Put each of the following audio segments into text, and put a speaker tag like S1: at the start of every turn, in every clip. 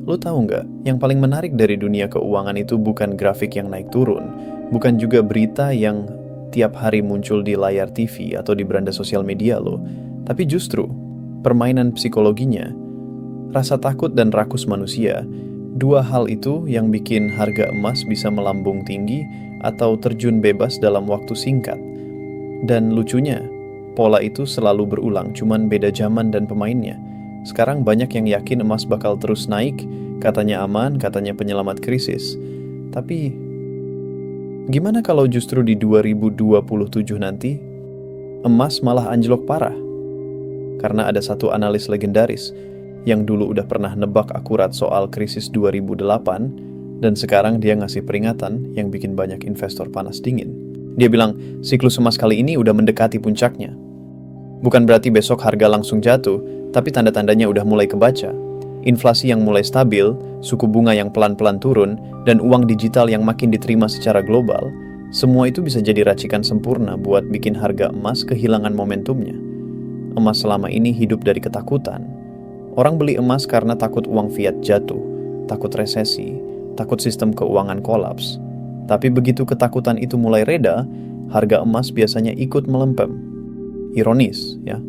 S1: Lo tahu nggak, yang paling menarik dari dunia keuangan itu bukan grafik yang naik turun, bukan juga berita yang tiap hari muncul di layar TV atau di beranda sosial media lo, tapi justru permainan psikologinya, rasa takut dan rakus manusia. Dua hal itu yang bikin harga emas bisa melambung tinggi atau terjun bebas dalam waktu singkat. Dan lucunya, pola itu selalu berulang, cuman beda zaman dan pemainnya. Sekarang banyak yang yakin emas bakal terus naik, katanya aman, katanya penyelamat krisis. Tapi, gimana kalau justru di 2027 nanti, emas malah anjlok parah? Karena ada satu analis legendaris yang dulu udah pernah nebak akurat soal krisis 2008, dan sekarang dia ngasih peringatan yang bikin banyak investor panas dingin. Dia bilang, siklus emas kali ini udah mendekati puncaknya. Bukan berarti besok harga langsung jatuh, tapi tanda-tandanya udah mulai kebaca. Inflasi yang mulai stabil, suku bunga yang pelan-pelan turun, dan uang digital yang makin diterima secara global, semua itu bisa jadi racikan sempurna buat bikin harga emas kehilangan momentumnya. Emas selama ini hidup dari ketakutan. Orang beli emas karena takut uang fiat jatuh, takut resesi, takut sistem keuangan kolaps. Tapi begitu ketakutan itu mulai reda, harga emas biasanya ikut melempem. Ironis, ya.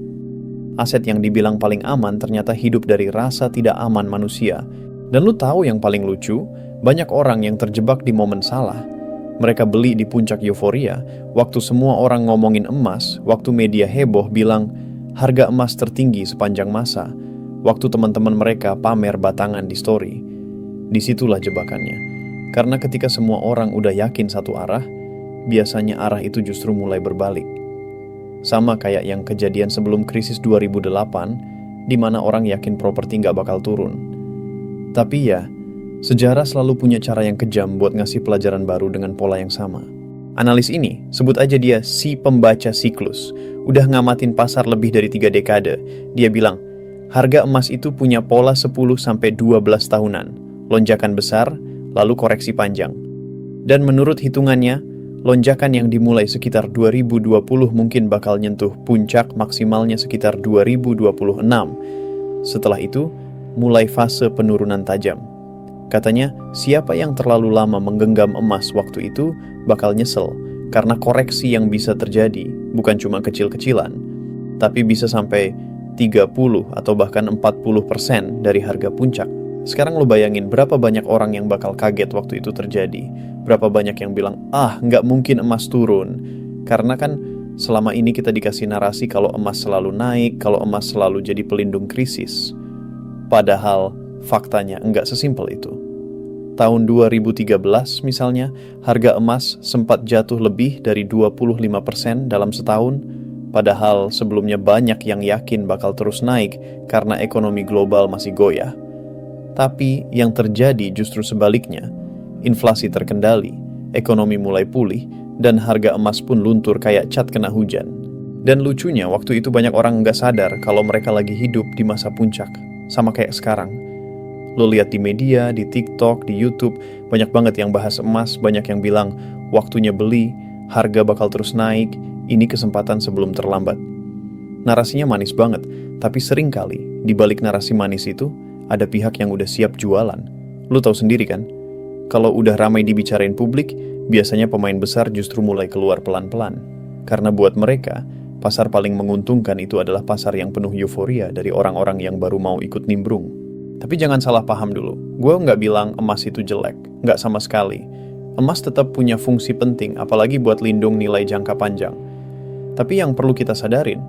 S1: Aset yang dibilang paling aman ternyata hidup dari rasa tidak aman manusia. Dan lu tahu yang paling lucu, banyak orang yang terjebak di momen salah. Mereka beli di puncak euforia, waktu semua orang ngomongin emas, waktu media heboh bilang harga emas tertinggi sepanjang masa, waktu teman-teman mereka pamer batangan di story. Disitulah jebakannya. Karena ketika semua orang udah yakin satu arah, biasanya arah itu justru mulai berbalik. Sama kayak yang kejadian sebelum krisis 2008, di mana orang yakin properti nggak bakal turun. Tapi ya, sejarah selalu punya cara yang kejam buat ngasih pelajaran baru dengan pola yang sama. Analis ini, sebut aja dia si pembaca siklus, udah ngamatin pasar lebih dari 3 dekade. Dia bilang, harga emas itu punya pola 10-12 tahunan, lonjakan besar, lalu koreksi panjang. Dan menurut hitungannya, lonjakan yang dimulai sekitar 2020 mungkin bakal nyentuh puncak maksimalnya sekitar 2026. Setelah itu, mulai fase penurunan tajam. Katanya, siapa yang terlalu lama menggenggam emas waktu itu bakal nyesel, karena koreksi yang bisa terjadi bukan cuma kecil-kecilan, tapi bisa sampai 30 atau bahkan 40% dari harga puncak. Sekarang lo bayangin berapa banyak orang yang bakal kaget waktu itu terjadi. Berapa banyak yang bilang, nggak mungkin emas turun. Karena kan selama ini kita dikasih narasi kalau emas selalu naik, kalau emas selalu jadi pelindung krisis. Padahal faktanya nggak sesimpel itu. Tahun 2013 misalnya, harga emas sempat jatuh lebih dari 25% dalam setahun. Padahal sebelumnya banyak yang yakin bakal terus naik karena ekonomi global masih goyah. Tapi yang terjadi justru sebaliknya. Inflasi terkendali, ekonomi mulai pulih, dan harga emas pun luntur kayak cat kena hujan. Dan lucunya, waktu itu banyak orang nggak sadar kalau mereka lagi hidup di masa puncak, sama kayak sekarang. Lo lihat di media, di TikTok, di YouTube, banyak banget yang bahas emas, banyak yang bilang, waktunya beli, harga bakal terus naik, ini kesempatan sebelum terlambat. Narasinya manis banget, tapi seringkali di balik narasi manis itu, ada pihak yang udah siap jualan. Lu tahu sendiri kan? Kalau udah ramai dibicarain publik, biasanya pemain besar justru mulai keluar pelan-pelan. Karena buat mereka, pasar paling menguntungkan itu adalah pasar yang penuh euforia dari orang-orang yang baru mau ikut nimbrung. Tapi jangan salah paham dulu. Gue nggak bilang emas itu jelek. Nggak sama sekali. Emas tetap punya fungsi penting, apalagi buat lindung nilai jangka panjang. Tapi yang perlu kita sadarin,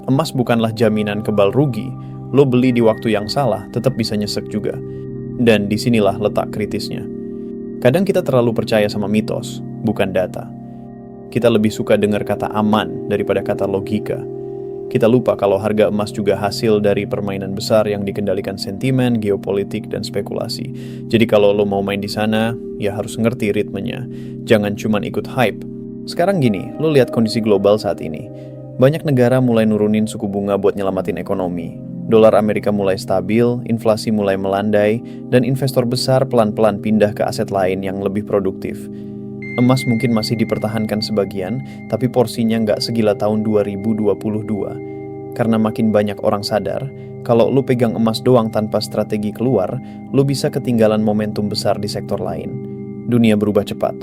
S1: emas bukanlah jaminan kebal rugi. Lo beli di waktu yang salah, tetap bisa nyesek juga. Dan disinilah letak kritisnya. Kadang kita terlalu percaya sama mitos, bukan data. Kita lebih suka dengar kata aman daripada kata logika. Kita lupa kalau harga emas juga hasil dari permainan besar yang dikendalikan sentimen, geopolitik, dan spekulasi. Jadi kalau lo mau main di sana, ya harus ngerti ritmenya. Jangan cuma ikut hype. Sekarang gini, lo lihat kondisi global saat ini. Banyak negara mulai nurunin suku bunga buat nyelamatin ekonomi. Dolar Amerika mulai stabil, inflasi mulai melandai, dan investor besar pelan-pelan pindah ke aset lain yang lebih produktif. Emas mungkin masih dipertahankan sebagian, tapi porsinya nggak segila tahun 2022. Karena makin banyak orang sadar, Kalau lu pegang emas doang tanpa strategi keluar, lu bisa ketinggalan momentum besar di sektor lain. Dunia berubah cepat,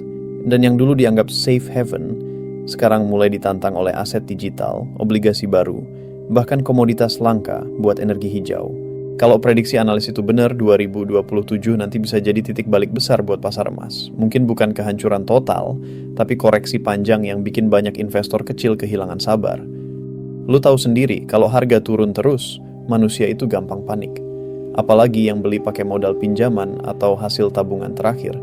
S1: dan yang dulu dianggap safe haven, sekarang mulai ditantang oleh aset digital, obligasi baru, bahkan komoditas langka buat energi hijau. Kalau prediksi analis itu benar, 2027 nanti bisa jadi titik balik besar buat pasar emas. Mungkin bukan kehancuran total, tapi koreksi panjang yang bikin banyak investor kecil kehilangan sabar. Lu tahu sendiri, kalau harga turun terus, manusia itu gampang panik. Apalagi yang beli pakai modal pinjaman atau hasil tabungan terakhir.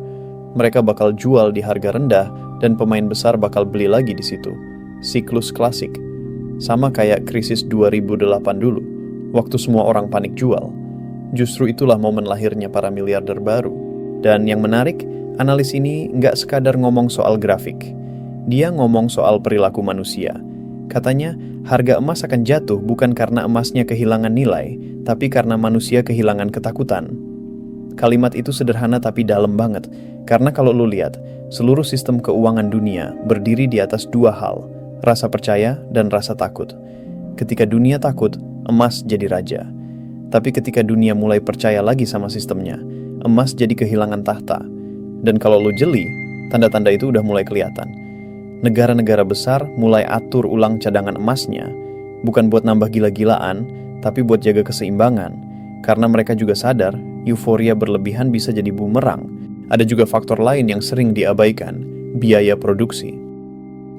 S1: Mereka bakal jual di harga rendah dan pemain besar bakal beli lagi di situ. Siklus klasik. Sama kayak krisis 2008 dulu, waktu semua orang panik jual. Justru itulah momen lahirnya para miliarder baru. Dan yang menarik, analis ini nggak sekadar ngomong soal grafik. Dia ngomong soal perilaku manusia. Katanya, harga emas akan jatuh bukan karena emasnya kehilangan nilai, tapi karena manusia kehilangan ketakutan. Kalimat itu sederhana tapi dalam banget, karena kalau lu lihat, seluruh sistem keuangan dunia berdiri di atas dua hal, rasa percaya dan rasa takut. Ketika dunia takut, emas jadi raja. Tapi ketika dunia mulai percaya lagi sama sistemnya, emas jadi kehilangan tahta. Dan kalau lu jeli, tanda-tanda itu udah mulai kelihatan. Negara-negara besar mulai atur ulang cadangan emasnya, bukan buat nambah gila-gilaan, tapi buat jaga keseimbangan. Karena mereka juga sadar, euforia berlebihan bisa jadi bumerang. Ada juga faktor lain yang sering diabaikan, biaya produksi.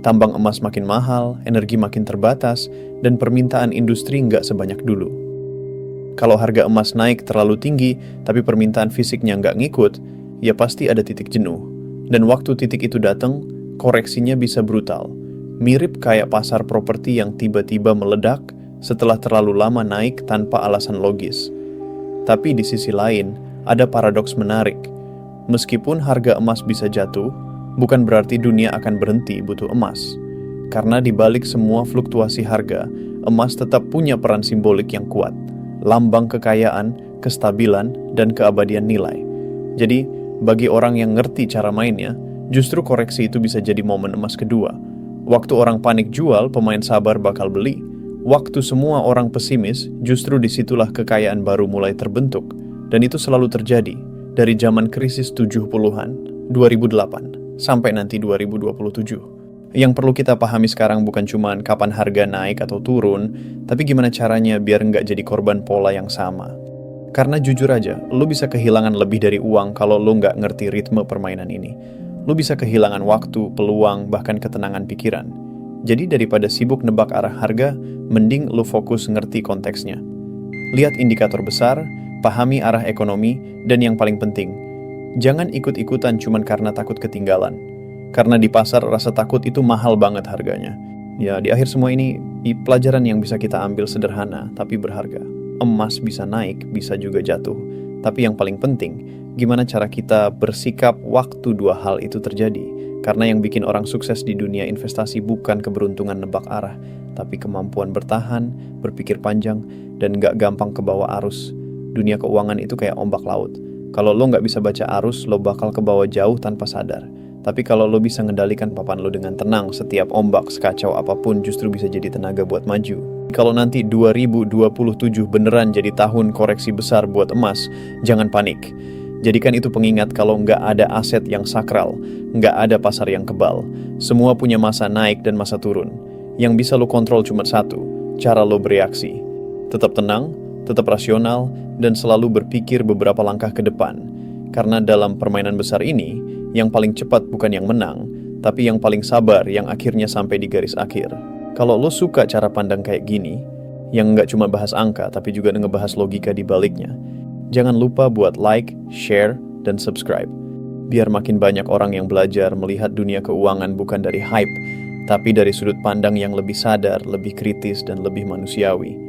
S1: Tambang emas makin mahal, energi makin terbatas, dan permintaan industri nggak sebanyak dulu. Kalau harga emas naik terlalu tinggi, tapi permintaan fisiknya nggak ngikut, ya pasti ada titik jenuh. Dan waktu titik itu datang, koreksinya bisa brutal. Mirip kayak pasar properti yang tiba-tiba meledak setelah terlalu lama naik tanpa alasan logis. Tapi di sisi lain, ada paradoks menarik. Meskipun harga emas bisa jatuh, bukan berarti dunia akan berhenti butuh emas. Karena di balik semua fluktuasi harga, emas tetap punya peran simbolik yang kuat. Lambang kekayaan, kestabilan, dan keabadian nilai. Jadi, bagi orang yang ngerti cara mainnya, justru koreksi itu bisa jadi momen emas kedua. Waktu orang panik jual, pemain sabar bakal beli. Waktu semua orang pesimis, justru disitulah kekayaan baru mulai terbentuk. Dan itu selalu terjadi, dari zaman krisis 70-an, 2008, sampai nanti 2027. Yang perlu kita pahami sekarang bukan cuma kapan harga naik atau turun, tapi gimana caranya biar nggak jadi korban pola yang sama. Karena jujur aja, lu bisa kehilangan lebih dari uang kalau lu nggak ngerti ritme permainan ini. Lu bisa kehilangan waktu, peluang, bahkan ketenangan pikiran. Jadi daripada sibuk nebak arah harga, mending lu fokus ngerti konteksnya. Lihat indikator besar, pahami arah ekonomi, dan yang paling penting, jangan ikut-ikutan cuman karena takut ketinggalan. Karena di pasar rasa takut itu mahal banget harganya. Ya, di akhir semua ini, pelajaran yang bisa kita ambil sederhana tapi berharga. Emas bisa naik, bisa juga jatuh. Tapi yang paling penting, gimana cara kita bersikap waktu dua hal itu terjadi. Karena yang bikin orang sukses di dunia investasi bukan keberuntungan nebak arah, tapi kemampuan bertahan, berpikir panjang, dan gak gampang kebawa arus. Dunia keuangan itu kayak ombak laut. Kalau lo gak bisa baca arus, lo bakal kebawa jauh tanpa sadar. Tapi kalau lo bisa ngendalikan papan lo dengan tenang, setiap ombak sekacau apapun justru bisa jadi tenaga buat maju. Kalau nanti 2027 beneran jadi tahun koreksi besar buat emas, jangan panik. Jadikan itu pengingat kalau nggak ada aset yang sakral, nggak ada pasar yang kebal. Semua punya masa naik dan masa turun. Yang bisa lo kontrol cuma satu, cara lo bereaksi. Tetap tenang, tetap rasional, dan selalu berpikir beberapa langkah ke depan. Karena dalam permainan besar ini, yang paling cepat bukan yang menang, tapi yang paling sabar yang akhirnya sampai di garis akhir. Kalau lo suka cara pandang kayak gini, yang nggak cuma bahas angka, tapi juga ngebahas logika di baliknya, jangan lupa buat like, share, dan subscribe. Biar makin banyak orang yang belajar melihat dunia keuangan bukan dari hype, tapi dari sudut pandang yang lebih sadar, lebih kritis, dan lebih manusiawi.